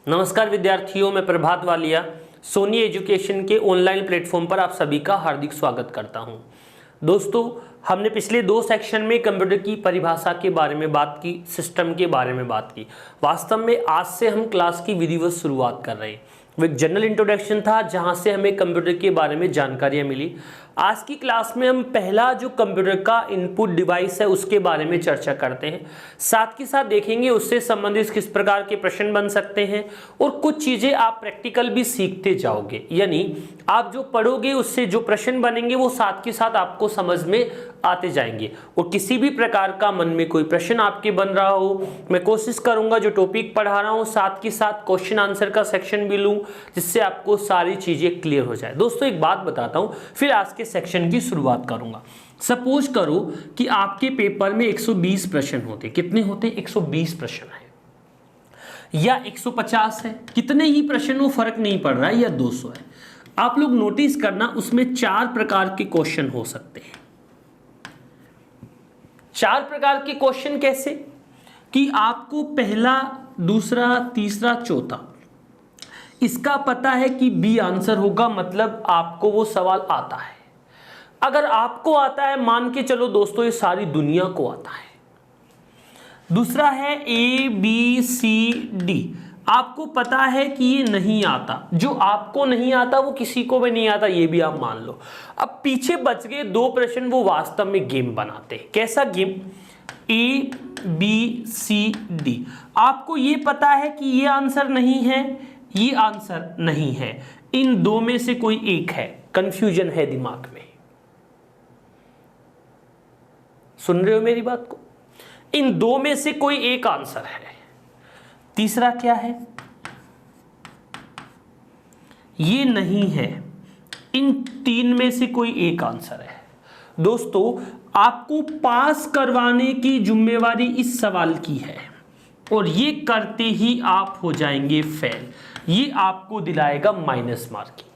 नमस्कार विद्यार्थियों, मैं प्रभात वालिया सोनी एजुकेशन के ऑनलाइन प्लेटफॉर्म पर आप सभी का हार्दिक स्वागत करता हूं। दोस्तों, हमने पिछले 2 सेक्शन में कंप्यूटर की परिभाषा के बारे में बात की, सिस्टम के बारे में बात की। वास्तव में आज से हम क्लास की विधिवत शुरुआत कर रहे हैं। वो एक जनरल इंट्रोडक्शन था जहां से हमें कंप्यूटर के बारे में जानकारियां मिली। आज की क्लास में हम पहला जो कंप्यूटर का इनपुट डिवाइस है उसके बारे में चर्चा करते हैं। साथ ही साथ देखेंगे उससे संबंधित किस प्रकार के प्रश्न बन सकते हैं और कुछ चीजें आप प्रैक्टिकल भी सीखते जाओगे, यानी आप जो पढ़ोगे उससे जो प्रश्न बनेंगे वो साथ के साथ आपको समझ में आते जाएंगे। और किसी भी प्रकार का मन में कोई प्रश्न आपके बन रहा हो, मैं कोशिश करूंगा जो टॉपिक पढ़ा रहा हूं साथ के साथ क्वेश्चन आंसर का सेक्शन भी लूं, जिससे आपको सारी चीजें क्लियर हो जाए। दोस्तों, एक बात बताता हूं, फिर आज के सेक्शन की शुरुआत करूंगा। सपोज करो कि आपके पेपर में 120 प्रश्न होते। कितने होते? 120 प्रश्न है या 150 है, कितने ही प्रश्न हो फर्क नहीं पड़ रहा है, या 200 है। आप लोग नोटिस करना, उसमें 4 प्रकार के क्वेश्चन हो सकते हैं। 4 प्रकार के क्वेश्चन कैसे कि आपको पहला, दूसरा, तीसरा, चौथा इसका पता है कि बी आंसर होगा, मतलब आपको वो सवाल आता है। अगर आपको आता है, मान के चलो दोस्तों ये सारी दुनिया को आता है। दूसरा है ए बी सी डी, आपको पता है कि ये नहीं आता। जो आपको नहीं आता वो किसी को भी नहीं आता, ये भी आप मान लो। अब पीछे बच गए 2 प्रश्न, वो वास्तव में गेम बनाते हैं। कैसा game? A B C D, आपको ये पता है कि ये आंसर नहीं है, ये आंसर नहीं है, इन 2 में से कोई एक है। कंफ्यूजन है दिमाग में, सुन रहे हो मेरी बात को? इन 2 में से कोई एक आंसर है। तीसरा क्या है? ये नहीं है, इन 3 में से कोई एक आंसर है। दोस्तों, आपको पास करवाने की जिम्मेवारी इस सवाल की है और ये करते ही आप हो जाएंगे फेल। ये आपको दिलाएगा माइनस मार्किंग।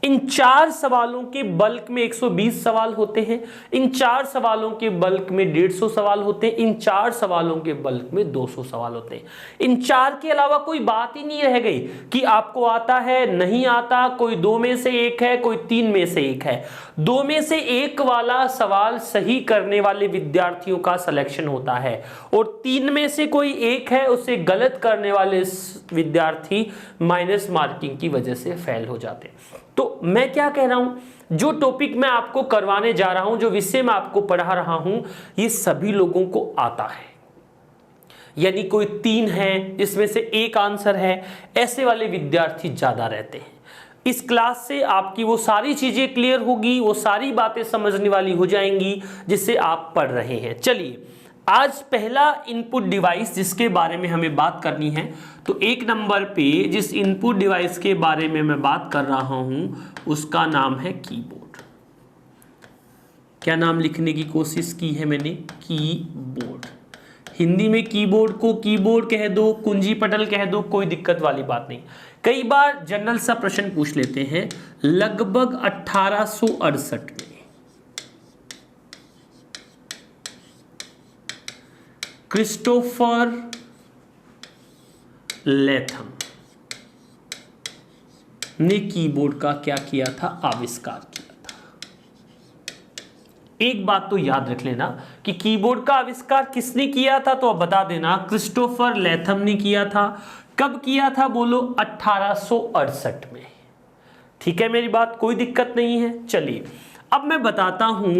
इन 4 सवालों के बल्क में 120 सवाल होते हैं, इन 4 सवालों के बल्क में 150 सवाल होते हैं, इन 4 सवालों के बल्क में 200 सवाल होते हैं। इन 4 के अलावा कोई बात ही नहीं रह गई कि आपको आता है, नहीं आता, कोई 2 में से एक है, कोई 3 में से एक है। 2 में से एक वाला सवाल सही करने वाले विद्यार्थियों का सिलेक्शन होता है और 3 में से कोई एक है, उसे गलत करने वाले विद्यार्थी माइनस मार्किंग की वजह से फेल हो जाते हैं। तो मैं क्या कह रहा हूं, जो टॉपिक मैं आपको करवाने जा रहा हूं, जो विषय मैं आपको पढ़ा रहा हूं, ये सभी लोगों को आता है। यानी कोई 3 है जिसमें से एक आंसर है, ऐसे वाले विद्यार्थी ज्यादा रहते हैं। इस क्लास से आपकी वो सारी चीजें क्लियर होगी, वो सारी बातें समझने वाली हो जाएंगी जिससे आप पढ़ रहे हैं। चलिए, आज पहला इनपुट डिवाइस जिसके बारे में हमें बात करनी है, तो 1 नंबर पे जिस इनपुट डिवाइस के बारे में मैं बात कर रहा हूं उसका नाम है कीबोर्ड। क्या नाम लिखने की कोशिश की है मैंने? कीबोर्ड। हिंदी में कीबोर्ड को कीबोर्ड कह दो, कुंजी पटल कह दो, कोई दिक्कत वाली बात नहीं। कई बार जनरल सा प्रश्न पूछ लेते हैं। लगभग 1868 में क्रिस्टोफर लेथम ने कीबोर्ड का क्या किया था? आविष्कार किया था। एक बात तो याद रख लेना कि कीबोर्ड का आविष्कार किसने किया था, तो अब बता देना, क्रिस्टोफर लेथम ने किया था। कब किया था? बोलो 1868 में। ठीक है मेरी बात, कोई दिक्कत नहीं है। चलिए, अब मैं बताता हूं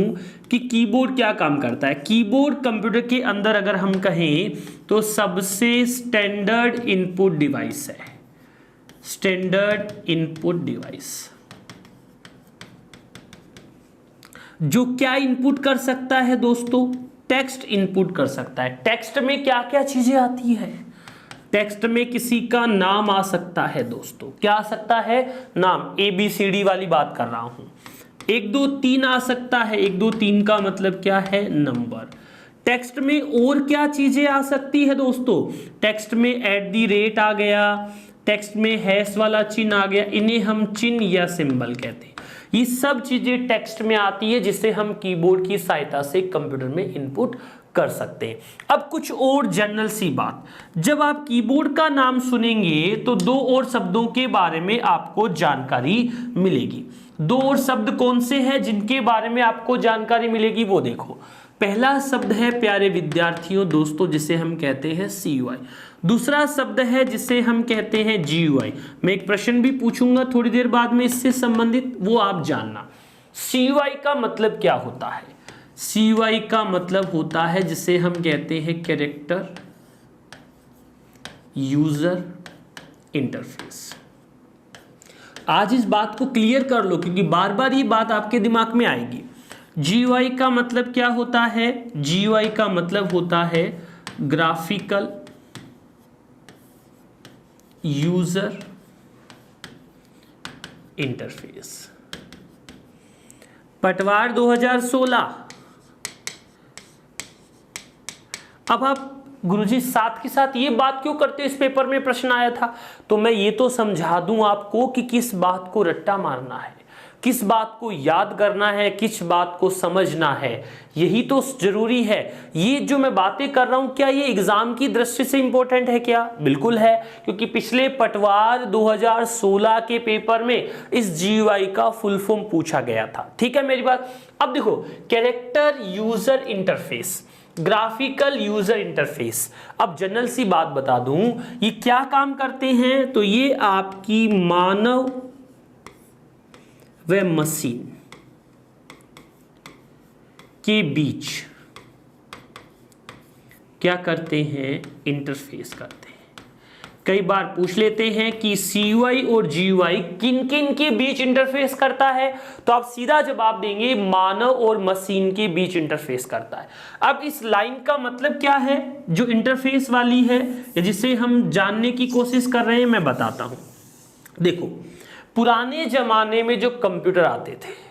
कि कीबोर्ड क्या काम करता है। कीबोर्ड कंप्यूटर के अंदर अगर हम कहें तो सबसे स्टैंडर्ड इनपुट डिवाइस है। स्टैंडर्ड इनपुट डिवाइस जो क्या इनपुट कर सकता है दोस्तों? टेक्स्ट इनपुट कर सकता है। टेक्स्ट में क्या क्या चीजें आती है? टेक्स्ट में किसी का नाम आ सकता है दोस्तों। क्या आ सकता है? नाम। ABCD वाली बात कर रहा हूं। 1 2 3 आ सकता है। 1 2 3 का मतलब क्या है? नंबर। टेक्स्ट में और क्या चीजें आ सकती है दोस्तों? टेक्स्ट में @ आ गया, टेक्स्ट में हैश वाला चिन्ह आ गया, इन्हें हम चिन्ह या सिंबल कहते हैं। ये सब चीजें टेक्स्ट में आती है जिसे हम कीबोर्ड की सहायता से कंप्यूटर में इनपुट कर सकते हैं। अब कुछ और जनरल सी बात, जब आप कीबोर्ड का नाम सुनेंगे तो दो और शब्दों के बारे में आपको जानकारी मिलेगी। दो और शब्द कौन से हैं जिनके बारे में आपको जानकारी मिलेगी, वो देखो। पहला शब्द है प्यारे विद्यार्थियों दोस्तों, जिसे हम कहते हैं CUI। दूसरा शब्द है जिसे हम कहते हैं GUI। मैं एक प्रश्न भी पूछूंगा थोड़ी देर बाद में इससे संबंधित, वो आप जानना। CUI का मतलब क्या होता है? CUI का मतलब होता है जिसे हम कहते हैं कैरेक्टर यूजर इंटरफेस। आज इस बात को क्लियर कर लो क्योंकि बार बार ये बात आपके दिमाग में आएगी। GUI का मतलब क्या होता है? GUI का मतलब होता है ग्राफिकल यूजर इंटरफेस। पटवार 2016। अब आप गुरुजी साथ के साथ ये बात क्यों करते हो, इस पेपर में प्रश्न आया था, तो मैं ये तो समझा दूं आपको कि किस बात को रट्टा मारना है, किस बात को याद करना है, किस बात को समझना है, यही तो जरूरी है। ये जो मैं बातें कर रहा हूं, क्या ये एग्जाम की दृष्टि से इंपॉर्टेंट है? क्या बिल्कुल है, क्योंकि पिछले पटवार 2016 के पेपर में इस GUI का फुल फॉर्म पूछा गया था। ठीक है मेरी बात। अब देखो, character user interface, graphical user interface. अब जनरल सी बात बता दूं, ये क्या काम करते हैं, तो ये आपकी मानव व मशीन के बीच क्या करते हैं, इंटरफेस करते हैं। कई बार पूछ लेते हैं कि CUI और GUI किन किन के बीच इंटरफेस करता है, तो आप सीधा जवाब देंगे मानव और मशीन के बीच इंटरफेस करता है। अब इस लाइन का मतलब क्या है, जो इंटरफेस वाली है, जिसे हम जानने की कोशिश कर रहे हैं, मैं बताता हूं। देखो, पुराने जमाने में जो कंप्यूटर आते थे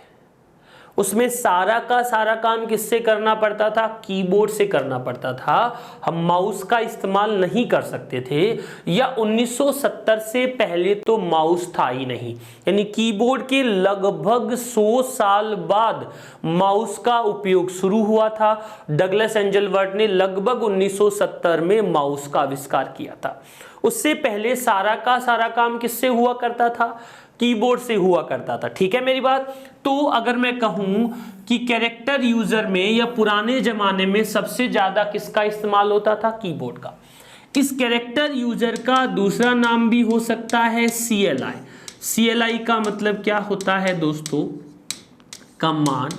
उसमें सारा का सारा काम किससे करना पड़ता था? कीबोर्ड से करना पड़ता था। हम माउस का इस्तेमाल नहीं कर सकते थे, या 1970 से पहले तो माउस था ही नहीं, यानी कीबोर्ड के लगभग 100 साल बाद माउस का उपयोग शुरू हुआ था। डगलस एंजलवर्थ ने लगभग 1970 में माउस का आविष्कार किया था। उससे पहले सारा का सारा काम किससे हुआ करता था? कीबोर्ड से हुआ करता था। ठीक है मेरी बात। तो अगर मैं कहूं कि कैरेक्टर यूजर में या पुराने जमाने में सबसे ज्यादा किसका इस्तेमाल होता था? कीबोर्ड का। इस कैरेक्टर यूजर का दूसरा नाम भी हो सकता है CLI। CLI का मतलब क्या होता है दोस्तों? Command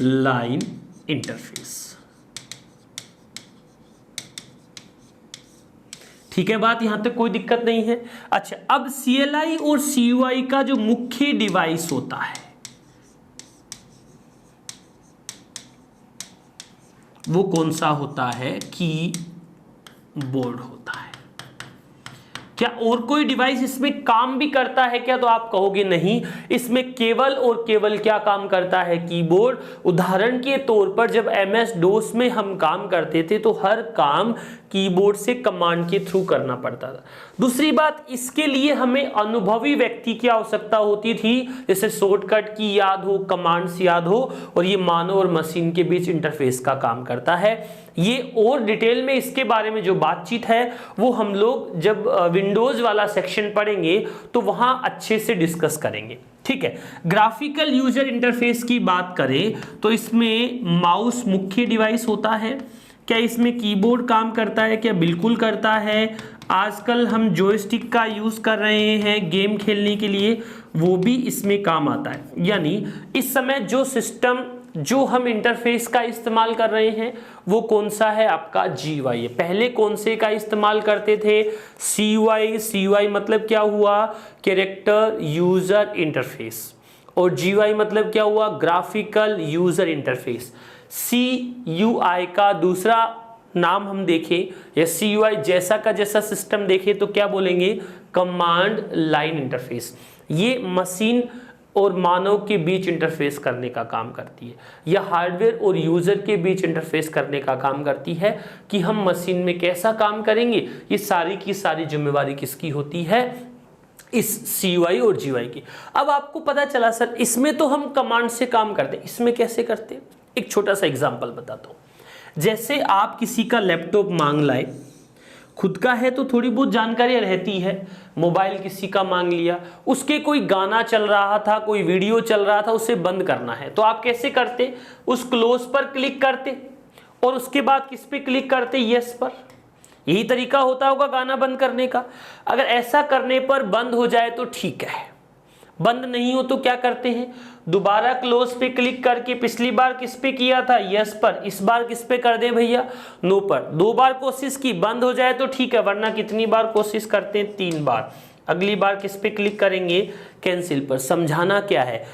line interface. ठीक है बात, यहां तक कोई दिक्कत नहीं है। अच्छा, अब CLI और CUI का जो मुख्य डिवाइस होता है वो कौन सा होता है? कीबोर्ड होता है। क्या और कोई डिवाइस इसमें काम भी करता है क्या? तो आप कहोगे नहीं, इसमें केवल और केवल क्या काम करता है? कीबोर्ड। उदाहरण के तौर पर जब MS DOS में हम काम करते थे तो हर काम कीबोर्ड से कमांड के थ्रू करना पड़ता था। दूसरी बात, इसके लिए हमें अनुभवी व्यक्ति की आवश्यकता होती थी, जैसे शॉर्टकट की याद हो, कमांड्स याद हो, और ये मानव और मशीन के बीच इंटरफेस का काम करता है। ये और डिटेल में इसके बारे में जो बातचीत है वो हम लोग जब विंडोज वाला सेक्शन पढ़ेंगे तो वहां अच्छे से डिस्कस करेंगे। ठीक है। ग्राफिकल यूजर इंटरफेस की बात करें तो इसमें माउस मुख्य डिवाइस होता है। क्या इसमें कीबोर्ड काम करता है? क्या बिल्कुल करता है। आजकल हम जॉयस्टिक का यूज कर रहे हैं गेम खेलने के लिए, वो भी इसमें काम आता है। यानी इस समय जो सिस्टम जो हम इंटरफेस का इस्तेमाल कर रहे हैं वो कौन सा है? आपका GUI है। पहले कौन से का इस्तेमाल करते थे? CUI। CUI मतलब क्या हुआ? Character user interface. और GUI मतलब क्या हुआ? Graphical user interface. CUI का दूसरा नाम हम देखें या CUI जैसा का जैसा सिस्टम देखें तो क्या बोलेंगे? Command line interface. ये मशीन और मानव के बीच इंटरफेस करने का काम करती है, या हार्डवेयर और यूजर के बीच इंटरफेस करने का काम करती है कि हम मशीन में कैसा काम करेंगे। ये सारी की सारी जिम्मेवारी किसकी होती है? इस CUI और GUI की। अब आपको पता चला सर इसमें तो हम कमांड से काम करते हैं, इसमें कैसे करते हैं? एक छोटा सा एग्जांपल बताता हूं। जैसे आप किसी का लैपटॉप मांग लाए, खुद का है तो थोड़ी बहुत जानकारी रहती है, मोबाइल किसी का मांग लिया, उसके कोई गाना चल रहा था, कोई वीडियो चल रहा था, उसे बंद करना है, तो आप कैसे करते? उस क्लोज पर क्लिक करते और उसके बाद किस पे क्लिक करते? यस पर। यही तरीका होता होगा गाना बंद करने का। अगर ऐसा करने पर बंद हो जाए तो ठीक है, बंद नहीं हो तो क्या करते हैं? दोबारा क्लोज पे क्लिक करके, पिछली बार किस पे किया था? यस पर, इस बार किस पे कर दे भैया? नो पर। 2 बार कोशिश की, बंद हो जाए तो ठीक है, वरना कितनी बार कोशिश करते हैं? 3 बार। अगली बार किस पे क्लिक करेंगे? कैंसिल पर। समझाना क्या है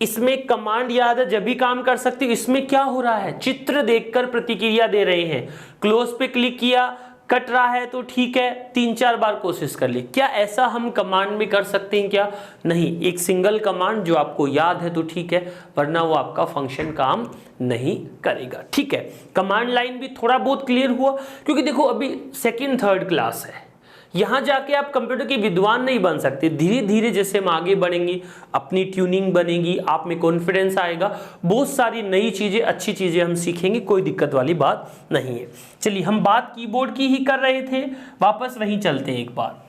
इसमें? कमांड याद है जब भी काम कर सकते हो। इसमें क्या हो रहा है? चित्र देखकर प्रतिक्रिया दे रहे हैं। क्लोज पे क्लिक किया, कट रहा है तो ठीक है, 3-4 बार कोशिश कर ली। क्या ऐसा हम कमांड में कर सकते हैं क्या? नहीं, एक सिंगल कमांड जो आपको याद है तो ठीक है, वरना वो आपका फंक्शन काम नहीं करेगा। ठीक है, कमांड लाइन भी थोड़ा बहुत क्लियर हुआ, क्योंकि देखो अभी 2nd 3rd क्लास है, यहां जाके आप कंप्यूटर के विद्वान नहीं बन सकते। धीरे धीरे जैसे हम आगे बढ़ेंगे, अपनी ट्यूनिंग बनेगी, आप में कॉन्फिडेंस आएगा, बहुत सारी नई चीजें, अच्छी चीजें हम सीखेंगे, कोई दिक्कत वाली बात नहीं है। चलिए, हम बात कीबोर्ड की ही कर रहे थे, वापस वहीं चलते हैं एक बार।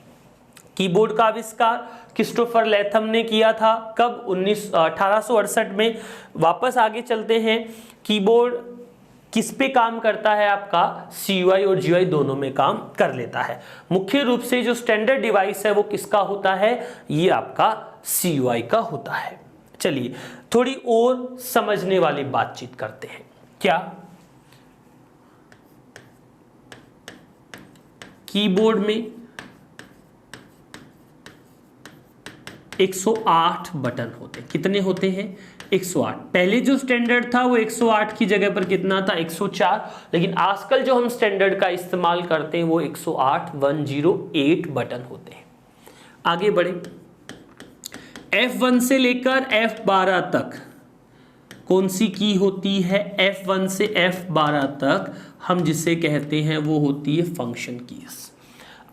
कीबोर्ड का आविष्कार क्रिस्टोफर लैथम ने किया था, कब? 1868 में। वापस आगे चलते हैं। कीबोर्ड किस पे काम करता है आपका? CUI और GUI दोनों में काम कर लेता है। मुख्य रूप से जो स्टैंडर्ड डिवाइस है वो किसका होता है? ये आपका CUI का होता है। चलिए, थोड़ी और समझने वाली बातचीत करते हैं। क्या कीबोर्ड में 108 बटन होते हैं? कितने होते हैं? 108। पहले जो स्टैंडर्ड था वो 108 की जगह पर कितना था? 104। लेकिन आजकल जो हम स्टैंडर्ड का इस्तेमाल करते हैं वो 108 बटन होते हैं। आगे बढ़े, F1 से लेकर F12 तक कौन सी की होती है? F1 से F12 तक हम जिसे कहते हैं वो होती है फंक्शन कीज।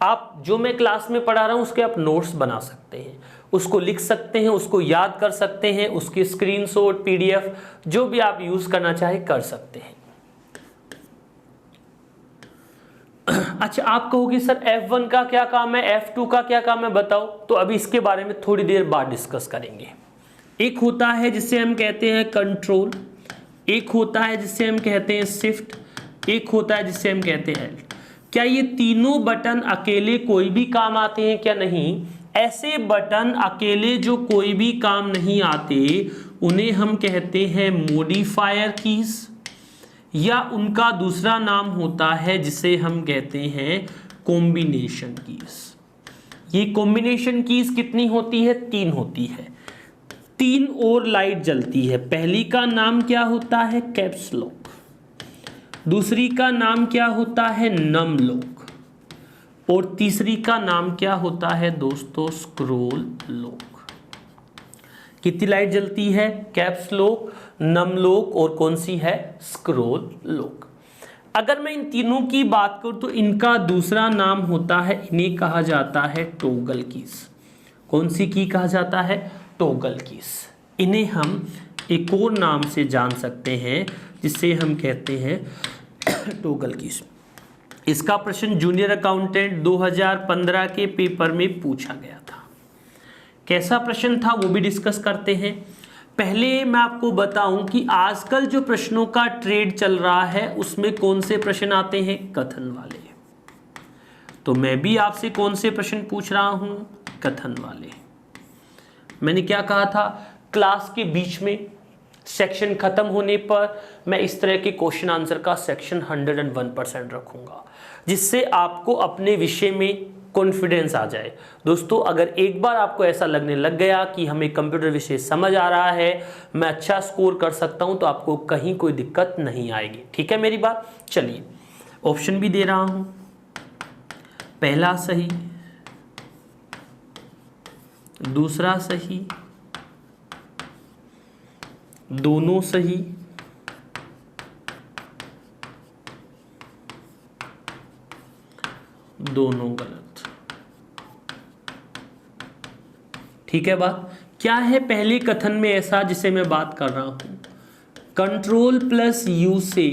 आप जो मैं क्लास में पढ़ा रहा हूं उसके आप नोट्स बना सकते हैं, उसको लिख सकते हैं, उसको याद कर सकते हैं, उसके स्क्रीनशॉट, PDF जो भी आप यूज करना चाहे कर सकते हैं। अच्छा, आप कहोगे सर F1 का क्या काम है, F2 का क्या काम है, बताओ। तो अभी इसके बारे में थोड़ी देर बाद डिस्कस करेंगे। एक होता है जिसे हम कहते हैं कंट्रोल, एक होता है जिसे हम कहते हैं शिफ्ट, एक होता है जिसे हम कहते हैं Alt। क्या ये तीनों बटन अकेले कोई भी काम आते हैं? क्या नहीं? ऐसे बटन अकेले जो कोई भी काम नहीं आते उन्हें हम कहते हैं मॉडिफायर कीज, या उनका दूसरा नाम होता है जिसे हम कहते हैं कॉम्बिनेशन कीज। ये कॉम्बिनेशन कीज कितनी होती है? 3 होती है। 3 और लाइट जलती है। पहली का नाम क्या होता है? Caps lock. दूसरी का नाम क्या होता है? Num lock. और तीसरी का नाम क्या होता है दोस्तों? Scroll lock. कितनी लाइट जलती है? कैप्स लॉक, नम लॉक और कौन सी है? Scroll lock. अगर मैं इन तीनों की बात करूं तो इनका दूसरा नाम होता है, इन्हें कहा जाता है टॉगल कीज। कौन सी की कहा जाता है? Toggle keys. इन्हें हम एक और नाम से जान सकते हैं जिसे हम कहते हैं टॉगल कीज। इसका प्रश्न जूनियर अकाउंटेंट 2015 के पेपर में पूछा गया था। कैसा प्रश्न था वो भी डिस्कस करते हैं। पहले मैं आपको बताऊं कि आजकल जो प्रश्नों का ट्रेड चल रहा है उसमें कौन से प्रश्न आते हैं? कथन वाले। तो मैं भी आपसे कौन से प्रश्न पूछ रहा हूं? कथन वाले। मैंने क्या कहा था? क्लास के बीच में सेक्शन खत्म होने पर मैं इस तरह के क्वेश्चन आंसर का सेक्शन 101% रखूंगा, जिससे आपको अपने विषय में कॉन्फिडेंस आ जाए। दोस्तों, अगर एक बार आपको ऐसा लगने लग गया कि हमें कंप्यूटर विषय समझ आ रहा है, मैं अच्छा स्कोर कर सकता हूं, तो आपको कहीं कोई दिक्कत नहीं आएगी। ठीक है मेरी बात? चलिए, ऑप्शन भी दे रहा हूं। पहला सही, दूसरा सही, दोनों सही, दोनों गलत। ठीक है बात? क्या है पहले कथन में ऐसा जिसे मैं बात कर रहा हूं? कंट्रोल प्लस यू से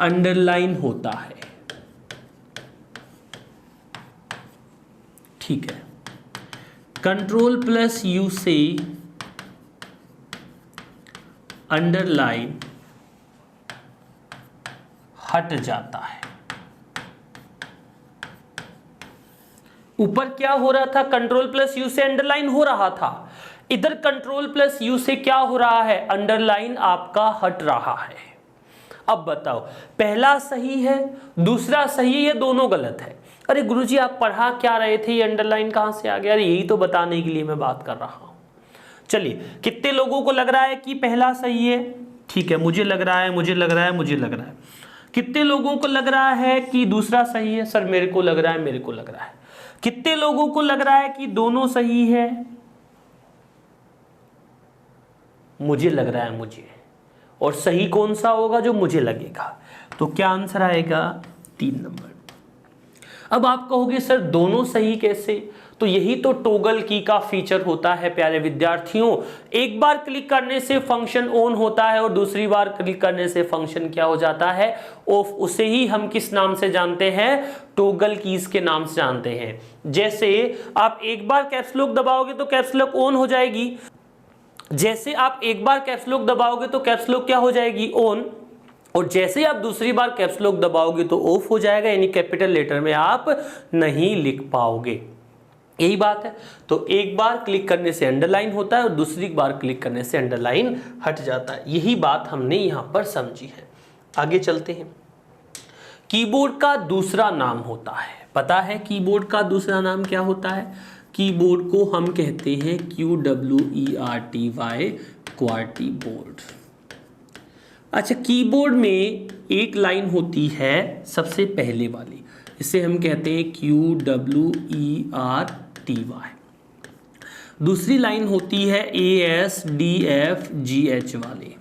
अंडरलाइन होता है। ठीक है, कंट्रोल प्लस यू से अंडरलाइन हट जाता है। ऊपर क्या हो रहा था, कंट्रोल प्लस यू से अंडरलाइन हो रहा था, इधर कंट्रोल प्लस यू से क्या हो रहा है, अंडरलाइन आपका हट रहा है। अब बताओ पहला सही है दूसरा सही है, दोनों गलत है। अरे गुरुजी आप पढ़ा क्या रहे थे, ये अंडरलाइन कहां से आ गया? अरे यही तो बताने के लिए मैं बात कर रहा हूं। चलिए कितने लोगों को लग रहा है कि पहला सही है? ठीक है, मुझे लग रहा है, मुझे लग रहा है, मुझे लग रहा है। कितने लोगों को लग रहा है कि दूसरा सही है? सर मेरे को लग रहा है, मेरे को लग रहा है। कितने लोगों को लग रहा है कि दोनों सही है? मुझे लग रहा है मुझे। और सही कौन सा होगा? जो मुझे लगेगा। तो क्या आंसर आएगा? 3 नंबर। अब आप कहोगे सर दोनों सही कैसे? तो यही तो टॉगल की का फीचर होता है प्यारे विद्यार्थियों। एक बार क्लिक करने से फंक्शन ऑन होता है और दूसरी बार क्लिक करने से फंक्शन क्या हो जाता है? ऑफ। उसे ही हम किस नाम से जानते हैं? टॉगल कीज के नाम से जानते हैं। जैसे आप एक बार कैप्स लॉक दबाओगे तो कैप्स लॉक ऑन हो जाएगी, जैसे आप एक बार कैप्स लॉक दबाओगे तो कैप्स लॉक क्या हो जाएगी? ऑन। और जैसे आप दूसरी बार कैप्स लॉक दबाओगे तो ऑफ हो जाएगा, यानी कैपिटल लेटर में आप नहीं लिख पाओगे। यही बात है। तो एक बार क्लिक करने से अंडरलाइन होता है और दूसरी बार क्लिक करने से अंडरलाइन हट जाता है। यही बात हमने यहां पर समझी है। आगे चलते हैं। कीबोर्ड का दूसरा नाम होता है, पता है कीबोर्ड का दूसरा नाम क्या होता है? कीबोर्ड को हम कहते हैं QWERTY, क्वार्टी बोर्ड। अच्छा, कीबोर्ड में एक लाइन होती है सबसे पहले वाली, इसे हम कहते हैं QWERTY। दूसरी लाइन होती है ASDFGH वाली।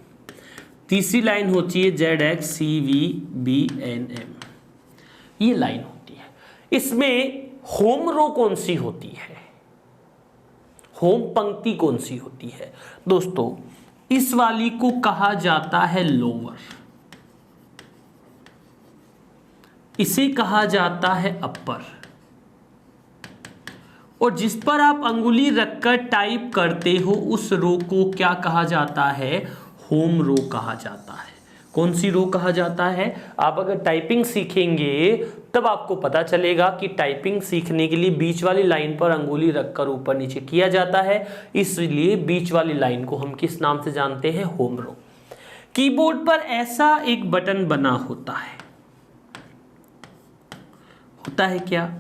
तीसरी लाइन होती है ZXCVBNM। ये लाइन होती है। इसमें होम रो कौन सी होती है? होम पंक्ति कौन सी होती है? दोस्तों इस वाली को कहा जाता है लोअर, इसे कहा जाता है अपर, और जिस पर आप अंगुली रखकर टाइप करते हो उस रो को क्या कहा जाता है? होम रो कहा जाता है। कौन सी रो कहा जाता है? आप अगर टाइपिंग सीखेंगे तब आपको पता चलेगा कि टाइपिंग सीखने के लिए बीच वाली लाइन पर अंगुली रखकर ऊपर नीचे किया जाता है, इसलिए बीच वाली लाइन को हम किस नाम से जानते हैं? होम रो। कीबोर्ड पर ऐसा एक बटन बना होता है क्या?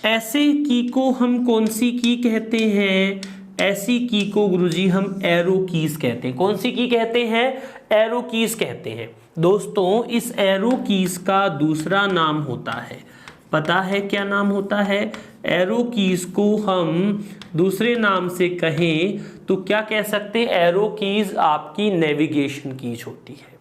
ऐसे की को हम कौन सी की कहते हैं? ऐसी की को गुरुजी हम एरो कीज कहते हैं। कौन सी की कहते हैं? एरो कीज कहते हैं। दोस्तों इस एरो कीज का दूसरा नाम होता है, पता है क्या नाम होता है? एरो कीज को हम दूसरे नाम से कहें तो क्या कह सकते हैं? एरो कीज आपकी नेविगेशन कीज होती है।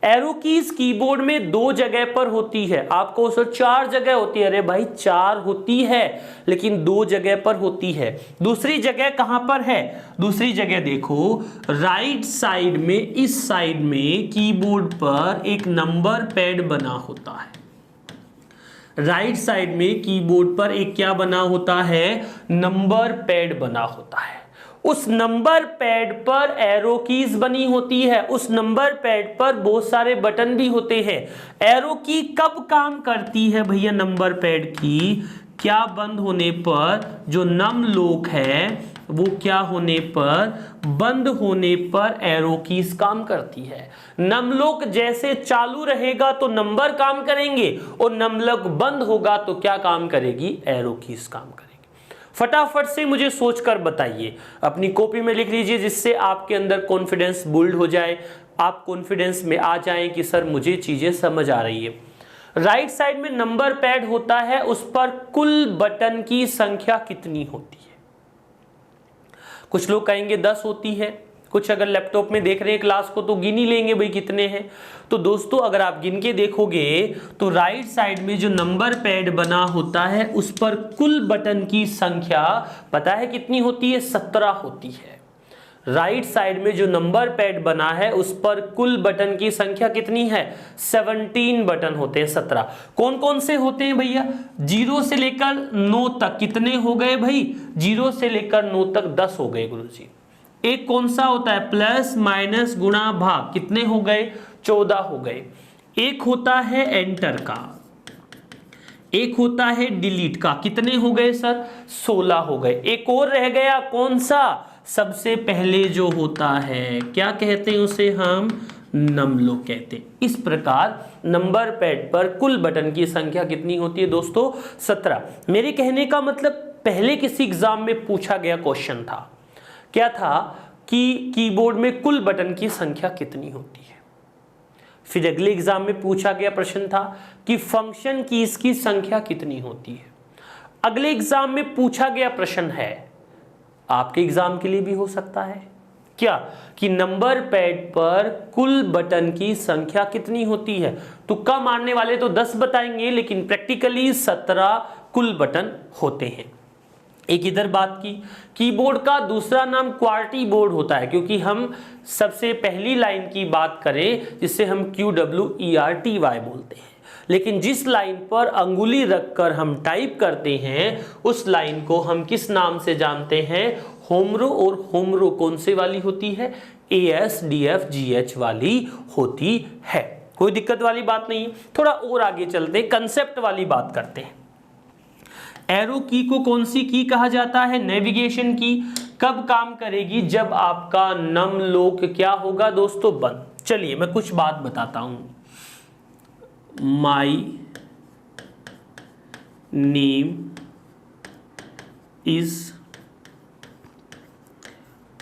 एरो कीज कीबोर्ड में 2 जगह पर होती है। आपको सर 4 जगह होती है। अरे भाई 4 होती है लेकिन 2 जगह पर होती है। दूसरी जगह कहां पर है? दूसरी जगह देखो, राइट साइड में, इस साइड में कीबोर्ड पर एक नंबर पैड बना होता है। राइट साइड में कीबोर्ड पर एक क्या बना होता है? नंबर पैड बना होता है। उस नंबर पैड पर एरो कीज बनी होती है। उस नंबर पैड पर बहुत सारे बटन भी होते हैं। एरो की कब काम करती है भैया? नंबर पैड की क्या बंद होने पर? जो नम लॉक है वो क्या होने पर? बंद होने पर एरो कीज काम करती है। नम लॉक जैसे चालू रहेगा तो नंबर काम करेंगे और नम लॉक बंद होगा तो क्या काम करेगी? एरो कीज काम करेगी। फटाफट से मुझे सोचकर बताइए, अपनी कॉपी में लिख लीजिए जिससे आपके अंदर कॉन्फिडेंस बिल्ड हो जाए, आप कॉन्फिडेंस में आ जाएं कि सर मुझे चीजें समझ आ रही है। राइट साइड में नंबर पैड होता है, उस पर कुल बटन की संख्या कितनी होती है? कुछ लोग कहेंगे 10 होती है, कुछ अगर लैपटॉप में देख रहे हैं क्लास को तो गिन ही लेंगे भाई कितने हैं। तो दोस्तों अगर आप गिन के देखोगे तो राइट साइड में जो नंबर पैड बना होता है उस पर कुल बटन की संख्या पता है कितनी होती है? 17 होती है। राइट साइड में जो नंबर पैड बना है उस पर कुल बटन की संख्या कितनी है? 17 बटन होते हैं, 17। कौन कौन से होते हैं भैया? 0 से लेकर 9 तक कितने हो गए भाई? 0 से लेकर 9 तक 10 हो गए गुरुजी। एक कौन सा होता है? प्लस माइनस गुणा भाग, कितने हो गए? 14 हो गए। एक होता है एंटर का, एक होता है डिलीट का, कितने हो गए सर? 16 हो गए। एक और रह गया, कौन सा? सबसे पहले जो होता है, क्या कहते हैं उसे? हम नंबलो कहते हैं। इस प्रकार नंबर पैड पर कुल बटन की संख्या कितनी होती है दोस्तों? 17। मेरे कहने का मतलब पहले किसी एग्जाम में पूछा गया क्वेश्चन था, क्या था कि कीबोर्ड में कुल बटन की संख्या कितनी होती है। फिर अगले एग्जाम में पूछा गया प्रश्न था कि फंक्शन कीज की संख्या कितनी होती है। अगले एग्जाम में पूछा गया प्रश्न है, आपके एग्जाम के लिए भी हो सकता है, क्या कि नंबर पैड पर कुल बटन की संख्या कितनी होती है। तुक्का मारने वाले तो 10 बताएंगे, लेकिन प्रैक्टिकली 17 कुल बटन होते हैं। एक इधर बात की, कीबोर्ड का दूसरा नाम क्वार्टी बोर्ड होता है, क्योंकि हम सबसे पहली लाइन की बात करें जिसे हम QWERTY बोलते हैं, लेकिन जिस लाइन पर अंगुली रखकर हम टाइप करते हैं उस लाइन को हम किस नाम से जानते हैं? होमरो। और होमरो कौन से वाली होती है? ASDFGH वाली होती है। कोई दिक्कत वाली बात नहीं है। थोड़ा और आगे चलते हैं, कंसेप्ट वाली बात करते हैं। एरो की को कौन सी की कहा जाता है? नेविगेशन की। कब काम करेगी? जब आपका नम लोक क्या होगा दोस्तों? बंद। चलिए मैं कुछ बात बताता हूं। माई नेम इज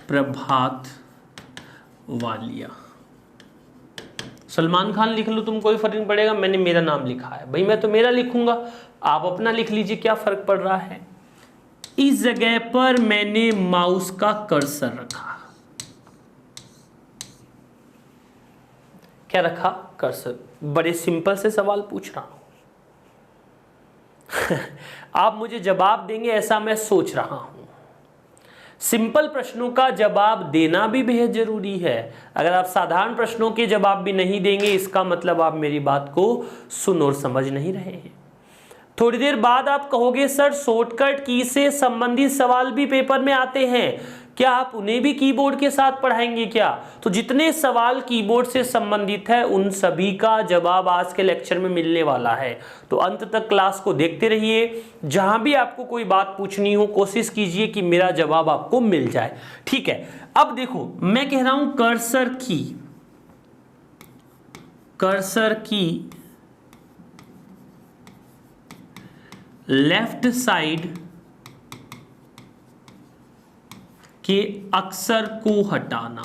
प्रभात वालिया। सलमान खान लिख लो तुम, कोई फर्क नहीं पड़ेगा, मैंने मेरा नाम लिखा है भाई, मैं तो मेरा लिखूंगा, आप अपना लिख लीजिए, क्या फर्क पड़ रहा है। इस जगह पर मैंने माउस का कर्सर रखा। क्या रखा? कर्सर। बड़े सिंपल से सवाल पूछ रहा हूं आप मुझे जवाब देंगे ऐसा मैं सोच रहा हूं। सिंपल प्रश्नों का जवाब देना भी बेहद जरूरी है। अगर आप साधारण प्रश्नों के जवाब भी नहीं देंगे, इसका मतलब आप मेरी बात को सुन और समझ नहीं रहे हैं। थोड़ी देर बाद आप कहोगे सर शॉर्टकट की से संबंधित सवाल भी पेपर में आते हैं, क्या आप उन्हें भी कीबोर्ड के साथ पढ़ाएंगे क्या? तो जितने सवाल कीबोर्ड से संबंधित है उन सभी का जवाब आज के लेक्चर में मिलने वाला है। तो अंत तक क्लास को देखते रहिए। जहां भी आपको कोई बात पूछनी हो कोशिश कीजिए कि मेरा जवाब आपको मिल जाए, ठीक है। अब देखो मैं कह रहा हूं कर्सर की लेफ्ट साइड के अक्षर को हटाना।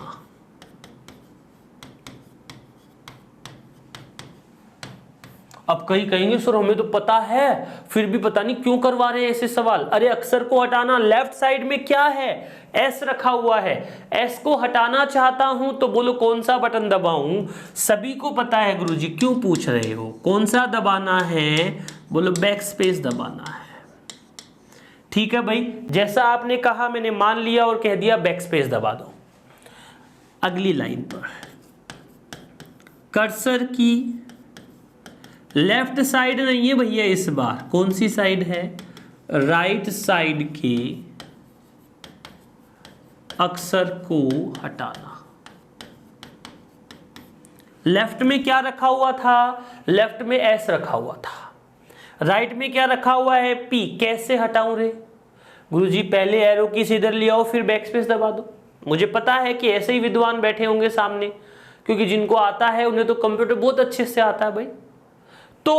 अब कहीं कहेंगे सर हमें तो पता है, फिर भी पता नहीं क्यों करवा रहे हैं ऐसे सवाल। अरे अक्षर को हटाना, लेफ्ट साइड में क्या है? एस रखा हुआ है। एस को हटाना चाहता हूं तो बोलो कौन सा बटन दबाऊं? सभी को पता है गुरुजी, क्यों पूछ रहे हो? कौन सा दबाना है? बोलो बैक स्पेस दबाना है। ठीक है भाई, जैसा आपने कहा मैंने मान लिया और कह दिया बैक स्पेस दबा दो। अगली लाइन पर कर्सर की लेफ्ट साइड नहीं है भैया, इस बार कौन सी साइड है? राइट साइड के अक्षर को हटाना। लेफ्ट में क्या रखा हुआ था? लेफ्ट में एस रखा हुआ था। राइट में क्या रखा हुआ है? पी। कैसे हटाऊं रे? गुरुजी पहले एरो की से इधर ले आओ फिर बैक स्पेस दबा दो। मुझे पता है कि ऐसे ही विद्वान बैठे होंगे सामने, क्योंकि जिनको आता है उन्हें तो कंप्यूटर बहुत अच्छे से आता है भाई। तो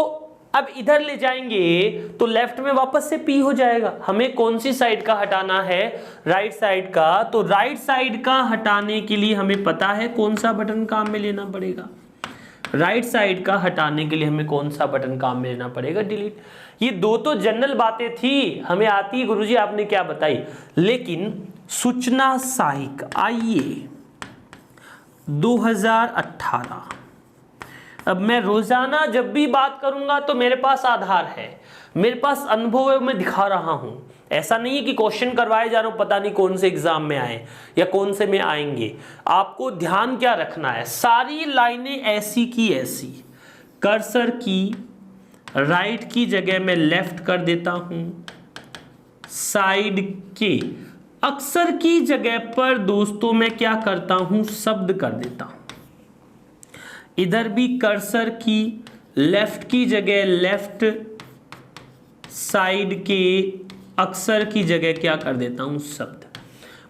अब इधर ले जाएंगे तो लेफ्ट में वापस से पी हो जाएगा। हमें कौन सी साइड का हटाना है? राइट साइड का। तो राइट साइड का हटाने के लिए हमें पता है कौन सा बटन काम में लेना पड़ेगा। राइट साइड का हटाने के लिए हमें कौन सा बटन काम में लेना पड़ेगा? डिलीट। ये दो तो जनरल बातें थी, हमें आती है गुरुजी, आपने क्या बताई। लेकिन सूचना सहायक आइए 2018 अब मैं रोजाना जब भी बात करूंगा तो मेरे पास आधार है, मेरे पास अनुभव है, मैं दिखा रहा हूं। ऐसा नहीं है कि क्वेश्चन करवाए जा रहा हूं, पता नहीं कौन से एग्जाम में आए या कौन से में आएंगे। आपको ध्यान क्या रखना है, सारी लाइनें ऐसी की ऐसी, कर्सर की राइट की जगह मैं लेफ्ट कर देता हूं, साइड के अक्सर की जगह पर दोस्तों मैं क्या करता हूं, शब्द कर देता हूं। इधर भी कर्सर की लेफ्ट की जगह लेफ्ट, साइड के अक्सर की जगह क्या कर देता हूं, शब्द।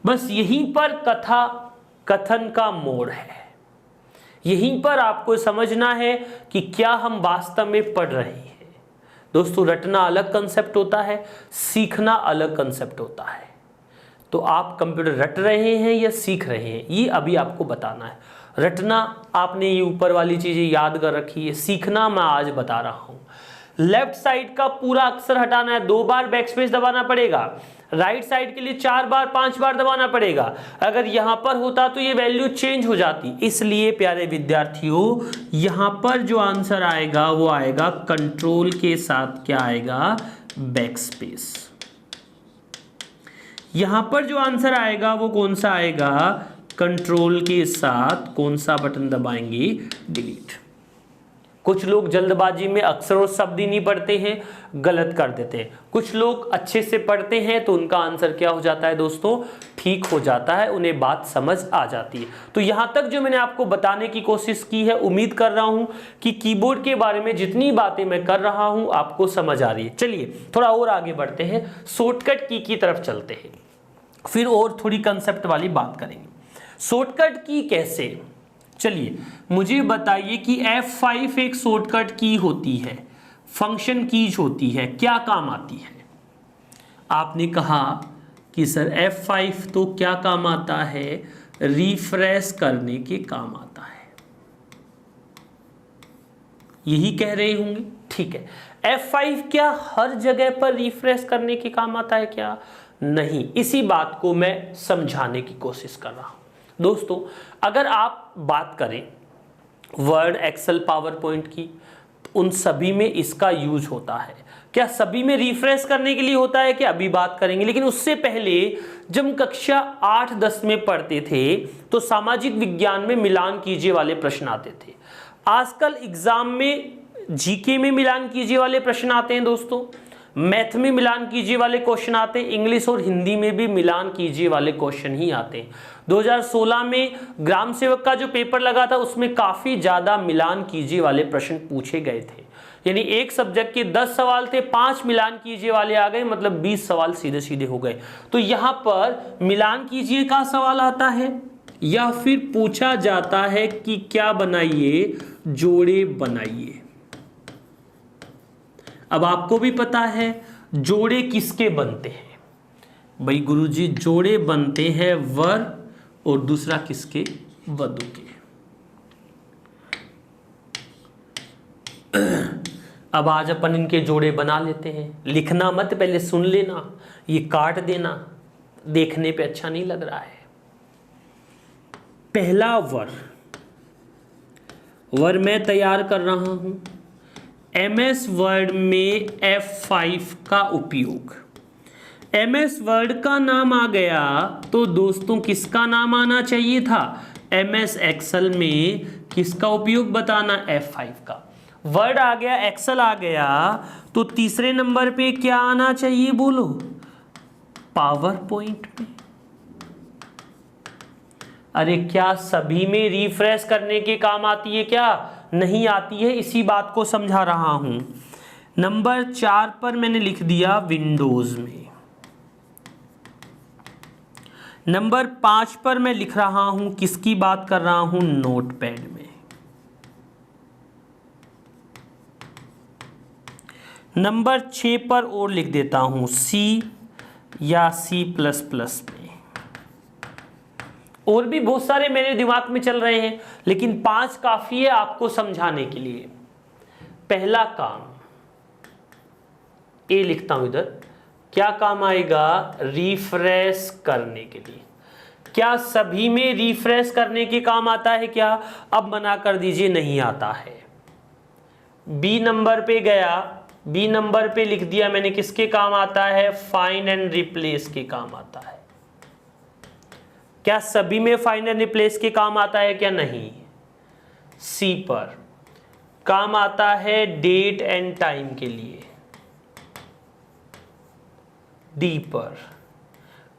बस यहीं पर कथा कथन का मोड़ है, यहीं पर आपको समझना है कि क्या हम वास्तव में पढ़ रहे हैं। दोस्तों रटना अलग कंसेप्ट होता है, सीखना अलग कंसेप्ट होता है। तो आप कंप्यूटर रट रहे हैं या सीख रहे हैं, ये अभी आपको बताना है। रटना आपने ये ऊपर वाली चीजें याद कर रखी है, सीखना मैं आज बता रहा हूं। लेफ्ट साइड का पूरा अक्षर हटाना है, 2 बार बैकस्पेस दबाना पड़ेगा। राइट साइड के लिए 4 बार 5 बार दबाना पड़ेगा। अगर यहां पर होता तो ये वैल्यू चेंज हो जाती। इसलिए प्यारे विद्यार्थियों, यहां पर जो आंसर आएगा वो आएगा कंट्रोल के साथ क्या आएगा, बैकस्पेस। यहां पर जो आंसर आएगा वो कौन सा आएगा, कंट्रोल के साथ कौन सा बटन दबाएंगे, डिलीट। कुछ लोग जल्दबाजी में अक्षर और शब्द ही नहीं पढ़ते हैं, गलत कर देते हैं। कुछ लोग अच्छे से पढ़ते हैं तो उनका आंसर क्या हो जाता है दोस्तों, ठीक हो जाता है, उन्हें बात समझ आ जाती है। तो यहां तक जो मैंने आपको बताने की कोशिश की है, उम्मीद कर रहा हूं कि कीबोर्ड के बारे में जितनी बातें मैं कर रहा हूं आपको समझ आ रही है। चलिए थोड़ा और आगे बढ़ते हैं, शॉर्टकट की तरफ चलते हैं, फिर और थोड़ी कंसेप्ट वाली बात करेंगे। शॉर्टकट की कैसे, चलिए मुझे बताइए कि F5 एक शॉर्टकट की होती है, फंक्शन कीज होती है, क्या काम आती है। आपने कहा कि सर F5 तो क्या काम आता है, रिफ्रेश करने के काम आता है, यही कह रहे होंगे, ठीक है। F5 क्या हर जगह पर रिफ्रेश करने के काम आता है क्या, नहीं। इसी बात को मैं समझाने की कोशिश कर रहा हूं। दोस्तों अगर आप बात करें वर्ड, एक्सेल, पावर पॉइंट की, तो उन सभी में इसका यूज होता है। क्या सभी में रिफ्रेश करने के लिए होता है क्या, अभी बात करेंगे। लेकिन उससे पहले जब हम कक्षा 8-10 में पढ़ते थे तो सामाजिक विज्ञान में मिलान कीजिए वाले प्रश्न आते थे। आजकल एग्जाम में जीके में मिलान कीजिए वाले प्रश्न आते हैं दोस्तों, मैथ में मिलान कीजिए वाले क्वेश्चन आते हैं, इंग्लिश और हिंदी में भी मिलान कीजिए वाले क्वेश्चन ही आते हैं। 2016 में ग्राम सेवक का जो पेपर लगा था उसमें काफी ज्यादा मिलान कीजिए वाले प्रश्न पूछे गए थे। यानी एक सब्जेक्ट के 10 सवाल थे, 5 मिलान कीजिए वाले आ गए, मतलब 20 सवाल सीधे सीधे हो गए। तो यहां पर मिलान कीजिए का सवाल आता है या फिर पूछा जाता है कि क्या बनाइए, जोड़े बनाइए। अब आपको भी पता है जोड़े किसके बनते हैं, भाई गुरुजी जोड़े बनते हैं वर और दूसरा किसके, वधु के। अब आज अपन इनके जोड़े बना लेते हैं, लिखना मत, पहले सुन लेना, ये काट देना, देखने पे अच्छा नहीं लग रहा है। पहला वर मैं तैयार कर रहा हूं MS वर्ड में F5 का उपयोग। MS वर्ड का नाम आ गया तो दोस्तों किसका नाम आना चाहिए था, MS एक्सेल में किसका उपयोग बताना, F5 का। वर्ड आ गया, एक्सेल आ गया, तो तीसरे नंबर पे क्या आना चाहिए बोलो, पावर पॉइंट में। अरे क्या सभी में रिफ्रेश करने के काम आती है क्या, नहीं आती है, इसी बात को समझा रहा हूं। नंबर 4 पर मैंने लिख दिया विंडोज में। नंबर 5 पर मैं लिख रहा हूं, किसकी बात कर रहा हूं, नोटपैड में। नंबर 6 पर और लिख देता हूं C या C++ में। और भी बहुत सारे मेरे दिमाग में चल रहे हैं, लेकिन 5 काफी है आपको समझाने के लिए। पहला काम ए लिखता हूं इधर, क्या काम आएगा, रिफ्रेश करने के लिए। क्या सभी में रिफ्रेश करने के काम आता है क्या, अब मना कर दीजिए नहीं आता है। बी नंबर पे गया, बी नंबर पे लिख दिया मैंने, किसके काम आता है? फाइंड एंड रिप्लेस के काम आता है। क्या सभी में फाइंड एंड रिप्लेस के काम आता है क्या? नहीं। सी पर काम आता है डेट एंड टाइम के लिए, डी पर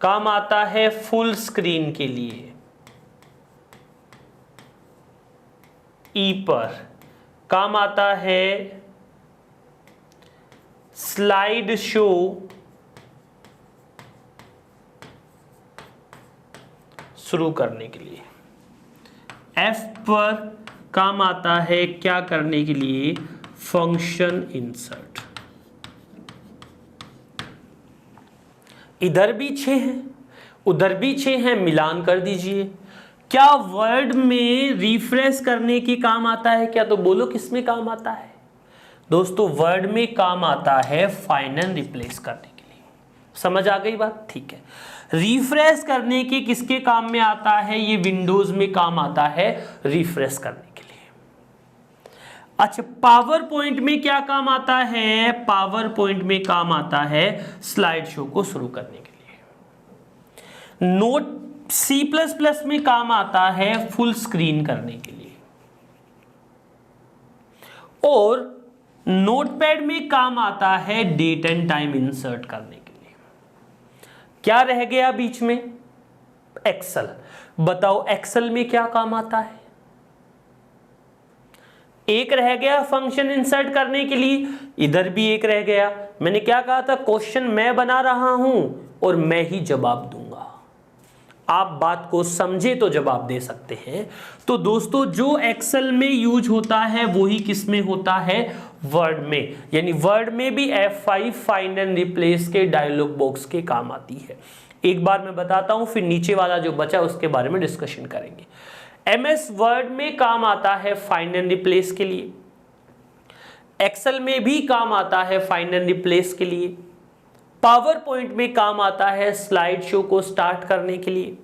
काम आता है फुल स्क्रीन के लिए, ई पर काम आता है स्लाइड शो शुरू करने के लिए, एफ पर काम आता है क्या करने के लिए? Function insert. इधर भी 6 हैं, उधर भी 6 हैं, मिलान कर दीजिए। क्या वर्ड में रिफ्रेश करने के काम आता है क्या? तो बोलो किस में काम आता है? दोस्तों वर्ड में काम आता है फाइंड एंड रिप्लेस करने के लिए। समझ आ गई बात? ठीक है। रिफ्रेश करने के किसके काम में आता है? ये विंडोज में काम आता है रिफ्रेश करने के लिए। अच्छा, पावर पॉइंट में क्या काम आता है? पावर पॉइंट में काम आता है स्लाइड शो को शुरू करने के लिए। नोट C++ में काम आता है फुल स्क्रीन करने के लिए, और नोटपैड में काम आता है डेट एंड टाइम इंसर्ट करने के लिए। क्या रह गया बीच में? एक्सेल। बताओ एक्सेल में क्या काम आता है? एक रह गया फंक्शन इंसर्ट करने के लिए, इधर भी एक रह गया। मैंने क्या कहा था? क्वेश्चन मैं बना रहा हूं और मैं ही जवाब दूंगा। आप बात को समझे तो जवाब दे सकते हैं। तो दोस्तों जो एक्सेल में यूज होता है वही किस में होता है? वर्ड में। यानी वर्ड में भी F5 फाइंड एंड रिप्लेस के डायलॉग बॉक्स के काम आती है। एक बार मैं बताता हूं, फिर नीचे वाला जो बचा उसके बारे में डिस्कशन करेंगे। MS वर्ड में काम आता है फाइंड एंड रिप्लेस के लिए, एक्सेल में भी काम आता है फाइंड एंड रिप्लेस के लिए, पावर पॉइंट में काम आता है स्लाइड शो को स्टार्ट करने के लिए,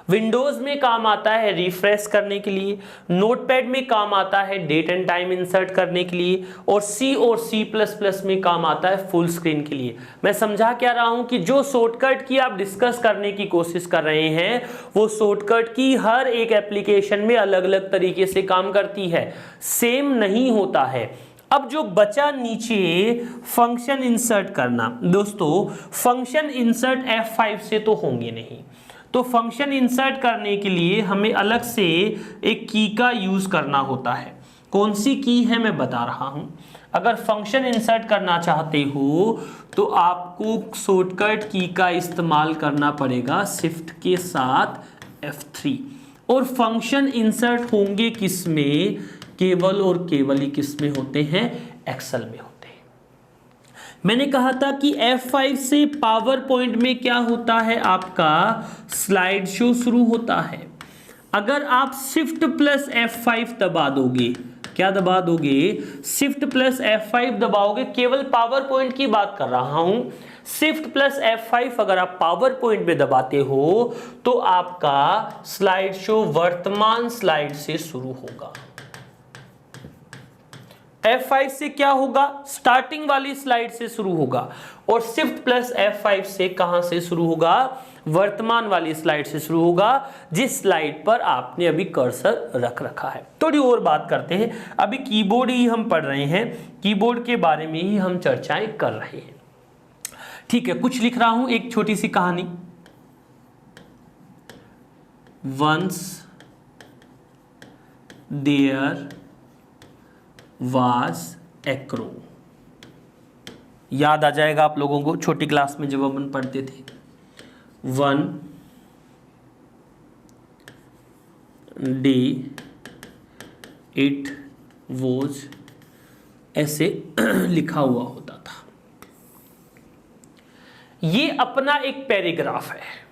विंडोज में काम आता है रिफ्रेश करने के लिए, नोटपैड में काम आता है डेट एंड टाइम इंसर्ट करने के लिए, और C++ में काम आता है फुल स्क्रीन के लिए। मैं समझा क्या रहा हूं कि जो शॉर्टकट की आप डिस्कस करने की कोशिश कर रहे हैं वो शॉर्टकट की हर एक एप्लीकेशन में अलग अलग तरीके से काम करती है, सेम नहीं होता है। अब जो बचा नीचे फंक्शन इंसर्ट करना, दोस्तों फंक्शन इंसर्ट F5 से तो होंगे नहीं, तो फंक्शन इंसर्ट करने के लिए हमें अलग से एक की का यूज करना होता है। कौन सी की है मैं बता रहा हूं। अगर फंक्शन इंसर्ट करना चाहते हो तो आपको शॉर्टकट की का इस्तेमाल करना पड़ेगा शिफ्ट के साथ F3, और फंक्शन इंसर्ट होंगे किस में? केवल और केवल ही किस में होते हैं? एक्सेल में होते हैं। मैंने कहा था कि F5 से पावर पॉइंट में क्या होता है? आपका स्लाइड शो शुरू होता है। अगर आप शिफ्ट प्लस F5 दबा दोगे, क्या दबा दोगे? शिफ्ट प्लस F5 दबाओगे, केवल पावर पॉइंट की बात कर रहा हूं। शिफ्ट प्लस F5 अगर आप पावर पॉइंट में दबाते हो तो आपका स्लाइड शो वर्तमान स्लाइड से शुरू होगा। F5 से क्या होगा? स्टार्टिंग वाली स्लाइड से शुरू होगा, और शिफ्ट प्लस F5 से कहां से शुरू होगा? वर्तमान वाली स्लाइड से शुरू होगा, जिस स्लाइड पर आपने अभी कर्सर रख रखा है। थोड़ी और बात करते हैं, अभी कीबोर्ड ही हम पढ़ रहे हैं, कीबोर्ड के बारे में ही हम चर्चाएं कर रहे हैं। ठीक है, कुछ लिख रहा हूं, एक छोटी सी कहानी। Once there was a crow. याद आ जाएगा आप लोगों को छोटी क्लास में जब अपन पढ़ते थे। वन डे इट वॉज, ऐसे लिखा हुआ होता था। ये अपना एक पैराग्राफ है।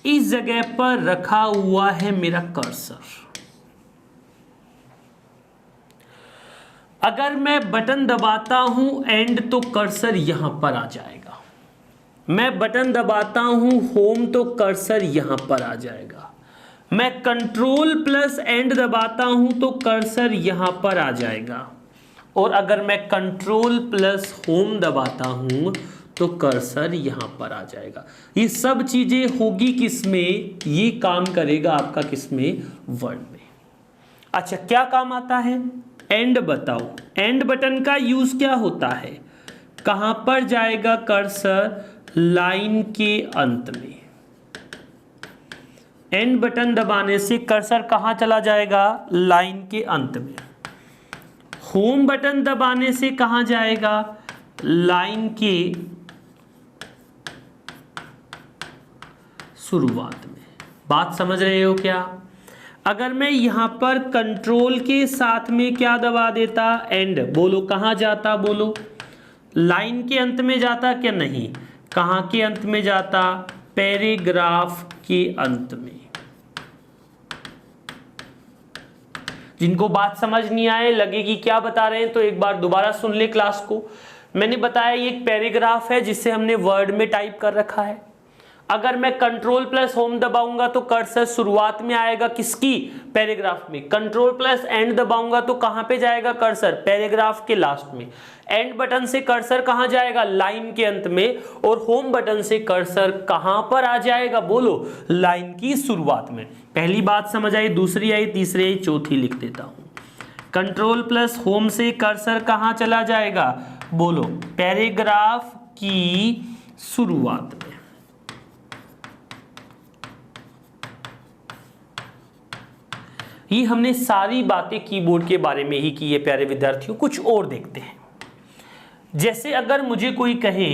इस जगह पर रखा हुआ है मेरा कर्सर। अगर मैं बटन दबाता हूं एंड तो कर्सर यहां पर आ जाएगा। मैं बटन दबाता हूं होम तो कर्सर यहां पर आ जाएगा। मैं कंट्रोल प्लस एंड दबाता हूं तो कर्सर यहां पर आ जाएगा, और अगर मैं कंट्रोल प्लस होम दबाता हूं तो कर्सर यहां पर आ जाएगा। ये सब चीजें होगी किसमें, ये काम करेगा आपका किसमें, वर्ड में। अच्छा, क्या काम आता है, एंड बताओ। एंड बटन का यूज क्या होता है, कहां पर जाएगा कर्सर, लाइन के अंत में। एंड बटन दबाने से कर्सर कहां चला जाएगा, लाइन के अंत में। होम बटन दबाने से कहां जाएगा, लाइन के शुरुआत में। बात समझ रहे हो क्या। अगर मैं यहां पर कंट्रोल के साथ में क्या दबा देता, एंड, बोलो कहां जाता, बोलो लाइन के अंत में जाता क्या, नहीं, कहां के अंत में जाता, पैराग्राफ के अंत में। जिनको बात समझ नहीं आए, लगेगी क्या बता रहे हैं, तो एक बार दोबारा सुन ले क्लास को। मैंने बताया ये एक पैराग्राफ है जिसे हमने वर्ड में टाइप कर रखा है। अगर मैं कंट्रोल प्लस होम दबाऊंगा तो कर्सर शुरुआत में आएगा, किसकी, पैराग्राफ में। कंट्रोल प्लस एंड दबाऊंगा तो कहां पे जाएगा कर्सर, पैराग्राफ के लास्ट में। एंड बटन से कर्सर कहां जाएगा, लाइन के अंत में। और होम बटन से कर्सर कहां पर आ जाएगा, बोलो, लाइन की शुरुआत में। पहली बात समझ आई, दूसरी आई, तीसरी आई, चौथी लिख देता हूं। कंट्रोल प्लस होम से कर्सर कहां चला जाएगा, बोलो, पैराग्राफ की शुरुआत में। ये हमने सारी बातें कीबोर्ड के बारे में ही की है प्यारे विद्यार्थियों। कुछ और देखते हैं। जैसे अगर मुझे कोई कहे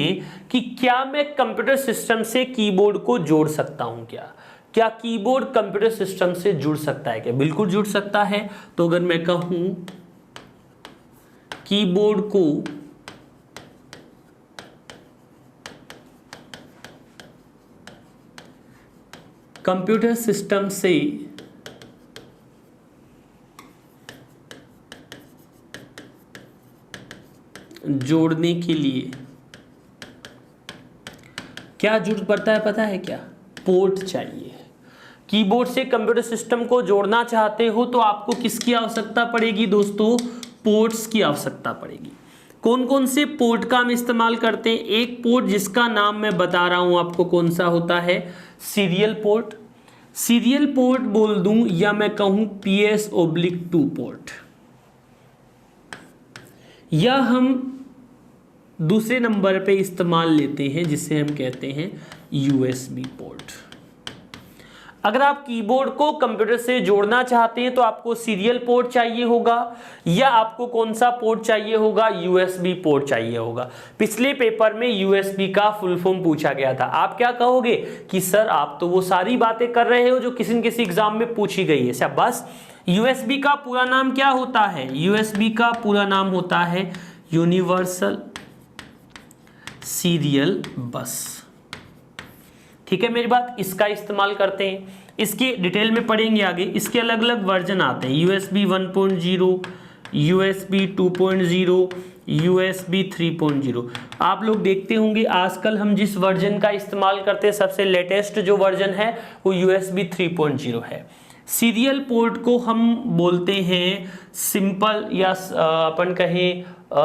कि क्या मैं कंप्यूटर सिस्टम से कीबोर्ड को जोड़ सकता हूं, क्या कीबोर्ड कंप्यूटर सिस्टम से जुड़ सकता है क्या, बिल्कुल जुड़ सकता है। तो अगर मैं कहूं कीबोर्ड को कंप्यूटर सिस्टम से जोड़ने के लिए क्या जरूरत पड़ता है, पता है क्या, पोर्ट चाहिए। कीबोर्ड से कंप्यूटर सिस्टम को जोड़ना चाहते हो तो आपको किसकी आवश्यकता पड़ेगी दोस्तों, पोर्ट्स की आवश्यकता पड़ेगी। कौन कौन से पोर्ट का हम इस्तेमाल करते हैं, एक पोर्ट जिसका नाम मैं बता रहा हूं आपको कौन सा होता है, सीरियल पोर्ट। सीरियल पोर्ट बोल दूं या मैं कहूं PS/2 पोर्ट, या हम दूसरे नंबर पे इस्तेमाल लेते हैं जिसे हम कहते हैं USB पोर्ट। अगर आप कीबोर्ड को कंप्यूटर से जोड़ना चाहते हैं तो आपको सीरियल पोर्ट चाहिए होगा, या आपको कौन सा पोर्ट चाहिए होगा, USB पोर्ट चाहिए होगा। पिछले पेपर में USB का फुल फॉर्म पूछा गया था। आप क्या कहोगे कि सर आप तो वो सारी बातें कर रहे हो जो किसी न किसी एग्जाम में पूछी गई है। शाबाश। USB का पूरा नाम क्या होता है, USB का पूरा नाम होता है यूनिवर्सल सीरियल बस। ठीक है मेरी बात, इसका इस्तेमाल करते हैं। इसके डिटेल में पढ़ेंगे आगे। इसके अलग अलग वर्जन आते हैं, USB 1.0, USB 2.0, USB 3.0। आप लोग देखते होंगे आजकल हम जिस वर्जन का इस्तेमाल करते हैं, सबसे लेटेस्ट जो वर्जन है वो USB 3.0 है। सीरियल पोर्ट को हम बोलते हैं सिंपल, या अपन कहें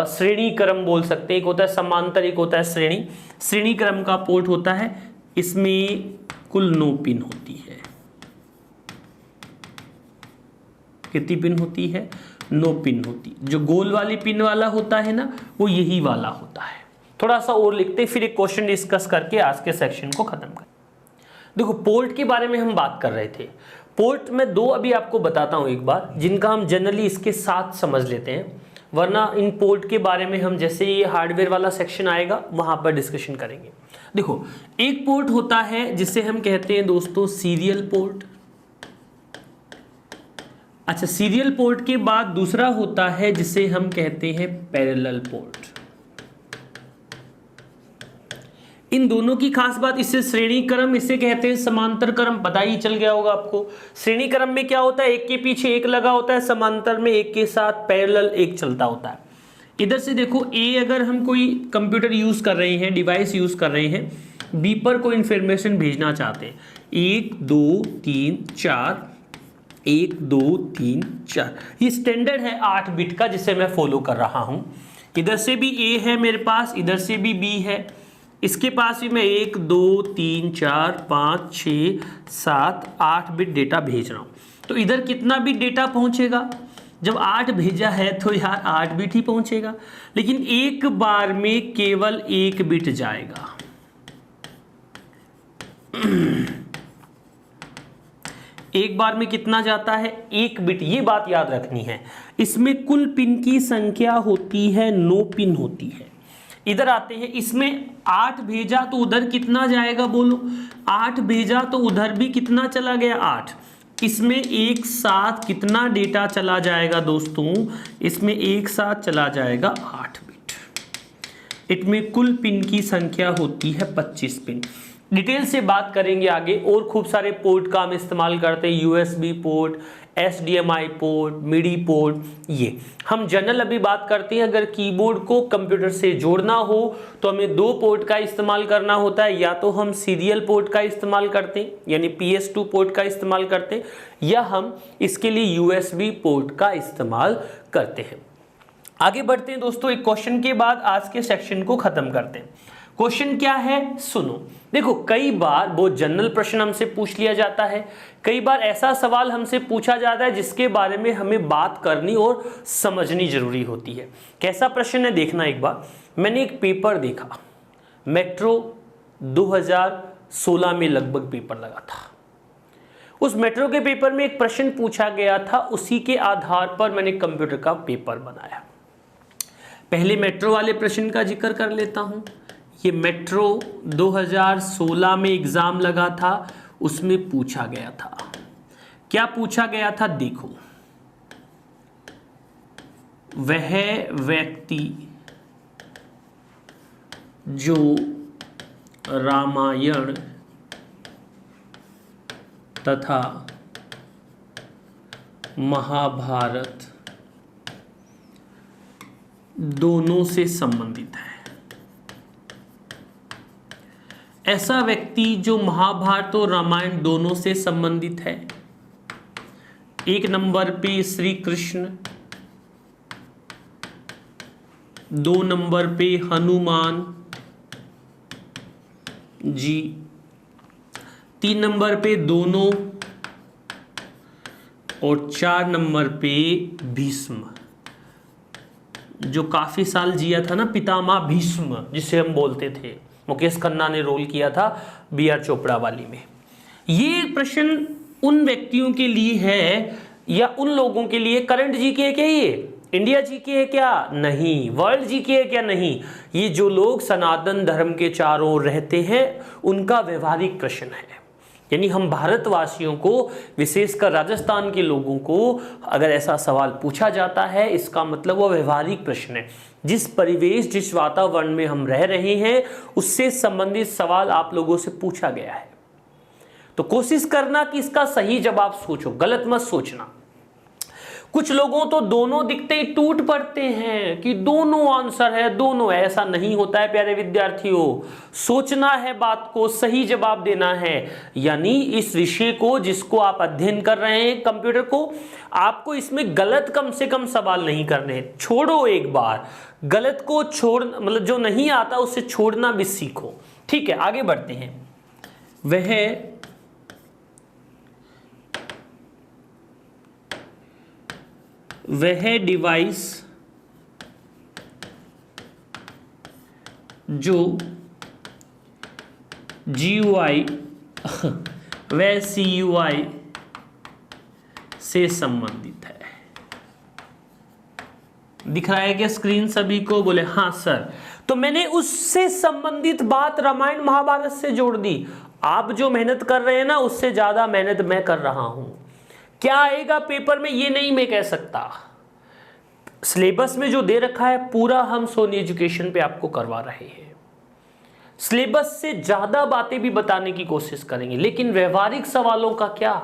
श्रेणी क्रम बोल सकते हैं। एक होता है समांतर, एक होता है श्रेणी। श्रेणी क्रम का पोर्ट होता है, इसमें कुल 9 पिन होती है। कितनी पिन होती है, 9 पिन होती। जो गोल वाली पिन वाला होता है ना, वो यही वाला होता है। थोड़ा सा और लिखते फिर एक क्वेश्चन डिस्कस करके आज के सेक्शन को खत्म करें। देखो पोर्ट के बारे में हम बात कर रहे थे। पोर्ट में 2 अभी आपको बताता हूं एक बार, जिनका हम जनरली इसके साथ समझ लेते हैं, वरना इन पोर्ट के बारे में हम जैसे ये हार्डवेयर वाला सेक्शन आएगा वहां पर डिस्कशन करेंगे। देखो एक पोर्ट होता है जिसे हम कहते हैं दोस्तों सीरियल पोर्ट। अच्छा, सीरियल पोर्ट के बाद दूसरा होता है जिसे हम कहते हैं पैरेलल पोर्ट। इन दोनों की खास बात, इससे श्रेणी क्रम, इसे कहते हैं समांतर क्रम, पता ही चल गया होगा आपको। श्रेणी क्रम में क्या होता है, एक के पीछे एक लगा होता है, समांतर में एक के साथ पैरेलल एक चलता होता है। इधर से देखो, अगर हम कोई कंप्यूटर यूज कर रहे हैं, डिवाइस यूज कर रहे हैं, बी पर कोई इंफॉर्मेशन भेजना चाहते हैं, 1 2 3 4, 1 2 3 4, ये स्टैंडर्ड है 8 बिट का जिसे मैं फॉलो कर रहा हूं। इधर से भी ए है मेरे पास, इधर से भी बी है, इसके पास भी मैं 1 2 3 4 5 6 7 8 बिट डेटा भेज रहा हूं। तो इधर कितना बिट डेटा पहुंचेगा? जब 8 भेजा है तो यार 8 बिट ही पहुंचेगा, लेकिन एक बार में केवल 1 बिट जाएगा। एक बार में कितना जाता है? 1 बिट। ये बात याद रखनी है। इसमें कुल पिन की संख्या होती है 9 पिन होती है। इधर आते हैं, इसमें 8 भेजा तो उधर कितना जाएगा बोलो? 8 भेजा तो उधर भी कितना चला गया? 8। इसमें एक साथ कितना डेटा चला जाएगा दोस्तों? इसमें एक साथ चला जाएगा 8 बिट। इसमें कुल पिन की संख्या होती है 25 पिन। डिटेल से बात करेंगे आगे। और खूब सारे पोर्ट का हम इस्तेमाल करते हैं, यूएसबी पोर्ट, एचडीएमआई पोर्ट, मिडी पोर्ट। ये हम जनरल अभी बात करते हैं। अगर कीबोर्ड को कंप्यूटर से जोड़ना हो तो हमें 2 पोर्ट का इस्तेमाल करना होता है, या तो हम सीरियल पोर्ट का इस्तेमाल करते हैं यानी PS2 पोर्ट का इस्तेमाल करते हैं, या हम इसके लिए यूएसबी पोर्ट का इस्तेमाल करते हैं। आगे बढ़ते हैं दोस्तों, एक क्वेश्चन के बाद आज के सेक्शन को खत्म करते हैं। क्वेश्चन क्या है सुनो। देखो, कई बार बहुत जनरल प्रश्न हमसे पूछ लिया जाता है, कई बार ऐसा सवाल हमसे पूछा जाता है जिसके बारे में हमें बात करनी और समझनी जरूरी होती है। कैसा प्रश्न है देखना एक बार। मैंने एक पेपर देखा, मेट्रो 2016 में लगभग पेपर लगा था। उस मेट्रो के पेपर में एक प्रश्न पूछा गया था, उसी के आधार पर मैंने कंप्यूटर का पेपर बनाया। पहले मेट्रो वाले प्रश्न का जिक्र कर लेता हूं। ये मेट्रो 2016 में एग्जाम लगा था, उसमें पूछा गया था। क्या पूछा गया था देखो। वह व्यक्ति जो रामायण तथा महाभारत दोनों से संबंधित है। ऐसा व्यक्ति जो महाभारत और रामायण दोनों से संबंधित है। 1 नंबर पे श्री कृष्ण, 2 नंबर पे हनुमान जी, 3 नंबर पे दोनों, और 4 नंबर पे भीष्म, जो काफी साल जिया था ना, पितामह भीष्म जिसे हम बोलते थे। मुकेश खन्ना ने रोल किया था BR चोपड़ा वाली में। ये प्रश्न उन व्यक्तियों के लिए है या उन लोगों के लिए, करंट जीके है क्या? ये इंडिया जीके है क्या? नहीं। वर्ल्ड जीके है क्या? नहीं। ये जो लोग सनातन धर्म के चारों ओर रहते हैं उनका व्यवहारिक प्रश्न है। यानी हम भारतवासियों को, विशेषकर राजस्थान के लोगों को अगर ऐसा सवाल पूछा जाता है, इसका मतलब वो व्यवहारिक प्रश्न है। जिस परिवेश, जिस वातावरण में हम रह रहे हैं उससे संबंधित सवाल आप लोगों से पूछा गया है। तो कोशिश करना कि इसका सही जवाब सोचो, गलत मत सोचना। कुछ लोगों तो दोनों दिखते ही टूट पड़ते हैं कि दोनों आंसर है, दोनों। ऐसा नहीं होता है प्यारे विद्यार्थियों। सोचना है बात को, सही जवाब देना है। यानी इस विषय को जिसको आप अध्ययन कर रहे हैं, कंप्यूटर को, आपको इसमें गलत कम से कम सवाल नहीं करने हैं। छोड़ो एक बार, गलत को छोड़, मतलब जो नहीं आता उससे छोड़ना भी सीखो। ठीक है, आगे बढ़ते हैं। वह डिवाइस जो GUI व CUI से संबंधित है। दिख रहा है क्या स्क्रीन सभी को? बोले हाँ सर। तो मैंने उससे संबंधित बात रामायण महाभारत से जोड़ दी। आप जो मेहनत कर रहे हैं ना, उससे ज्यादा मेहनत मैं कर रहा हूं। क्या आएगा पेपर में ये नहीं मैं कह सकता। सिलेबस में जो दे रखा है पूरा हम सोनी एजुकेशन पे आपको करवा रहे हैं। सिलेबस से ज्यादा बातें भी बताने की कोशिश करेंगे, लेकिन व्यवहारिक सवालों का क्या,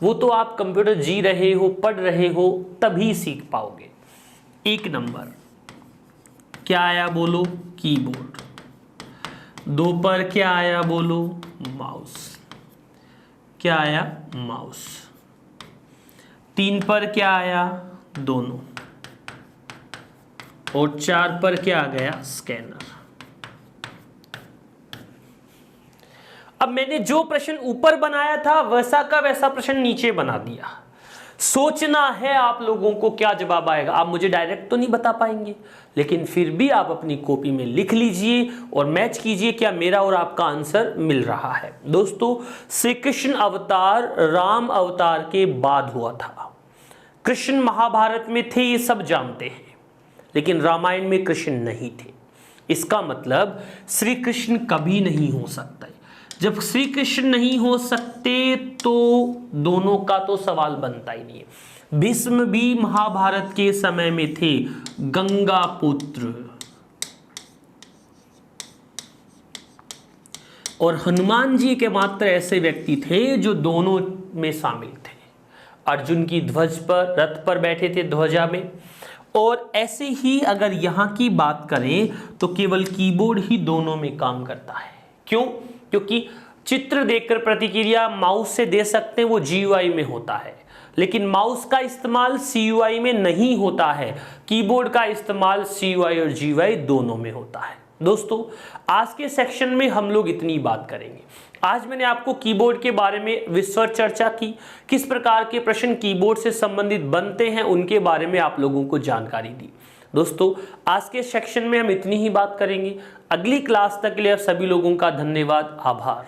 वो तो आप कंप्यूटर जी रहे हो, पढ़ रहे हो, तभी सीख पाओगे। 1 नंबर क्या आया बोलो? कीबोर्ड। 2 पर क्या आया बोलो, माउस। क्या आया, माउस। 3 पर क्या आया, दोनों। और 4 पर क्या आ गया, स्कैनर। अब मैंने जो प्रश्न ऊपर बनाया था वैसा का वैसा प्रश्न नीचे बना दिया। सोचना है आप लोगों को क्या जवाब आएगा। आप मुझे डायरेक्ट तो नहीं बता पाएंगे, लेकिन फिर भी आप अपनी कॉपी में लिख लीजिए और मैच कीजिए क्या मेरा और आपका आंसर मिल रहा है। दोस्तों, श्री कृष्ण अवतार राम अवतार के बाद हुआ था। कृष्ण महाभारत में थे, ये सब जानते हैं, लेकिन रामायण में कृष्ण नहीं थे। इसका मतलब श्री कृष्ण कभी नहीं हो सकता। जब श्री कृष्ण नहीं हो सकते तो दोनों का तो सवाल बनता ही नहीं है। भीष्म भी महाभारत के समय में थे, गंगा पुत्र। और हनुमान जी के मात्र ऐसे व्यक्ति थे जो दोनों में शामिल थे। अर्जुन की ध्वज पर, रथ पर बैठे थे, ध्वजा में। और ऐसे ही अगर यहां की बात करें तो केवल कीबोर्ड ही दोनों में काम करता है। क्यों? क्योंकि चित्र देखकर प्रतिक्रिया माउस से दे सकते हैं, वो GUI में होता है, लेकिन माउस का इस्तेमाल CUI में नहीं होता है। कीबोर्ड का इस्तेमाल CUI और GUI दोनों में होता है। दोस्तों, आज के सेक्शन में हम लोग इतनी बात करेंगे। आज मैंने आपको कीबोर्ड के बारे में विस्तृत चर्चा की, किस प्रकार के प्रश्न कीबोर्ड से संबंधित बनते हैं उनके बारे में आप लोगों को जानकारी दी। दोस्तों, आज के सेक्शन में हम इतनी ही बात करेंगे। अगली क्लास तक के लिए आप सभी लोगों का धन्यवाद, आभार।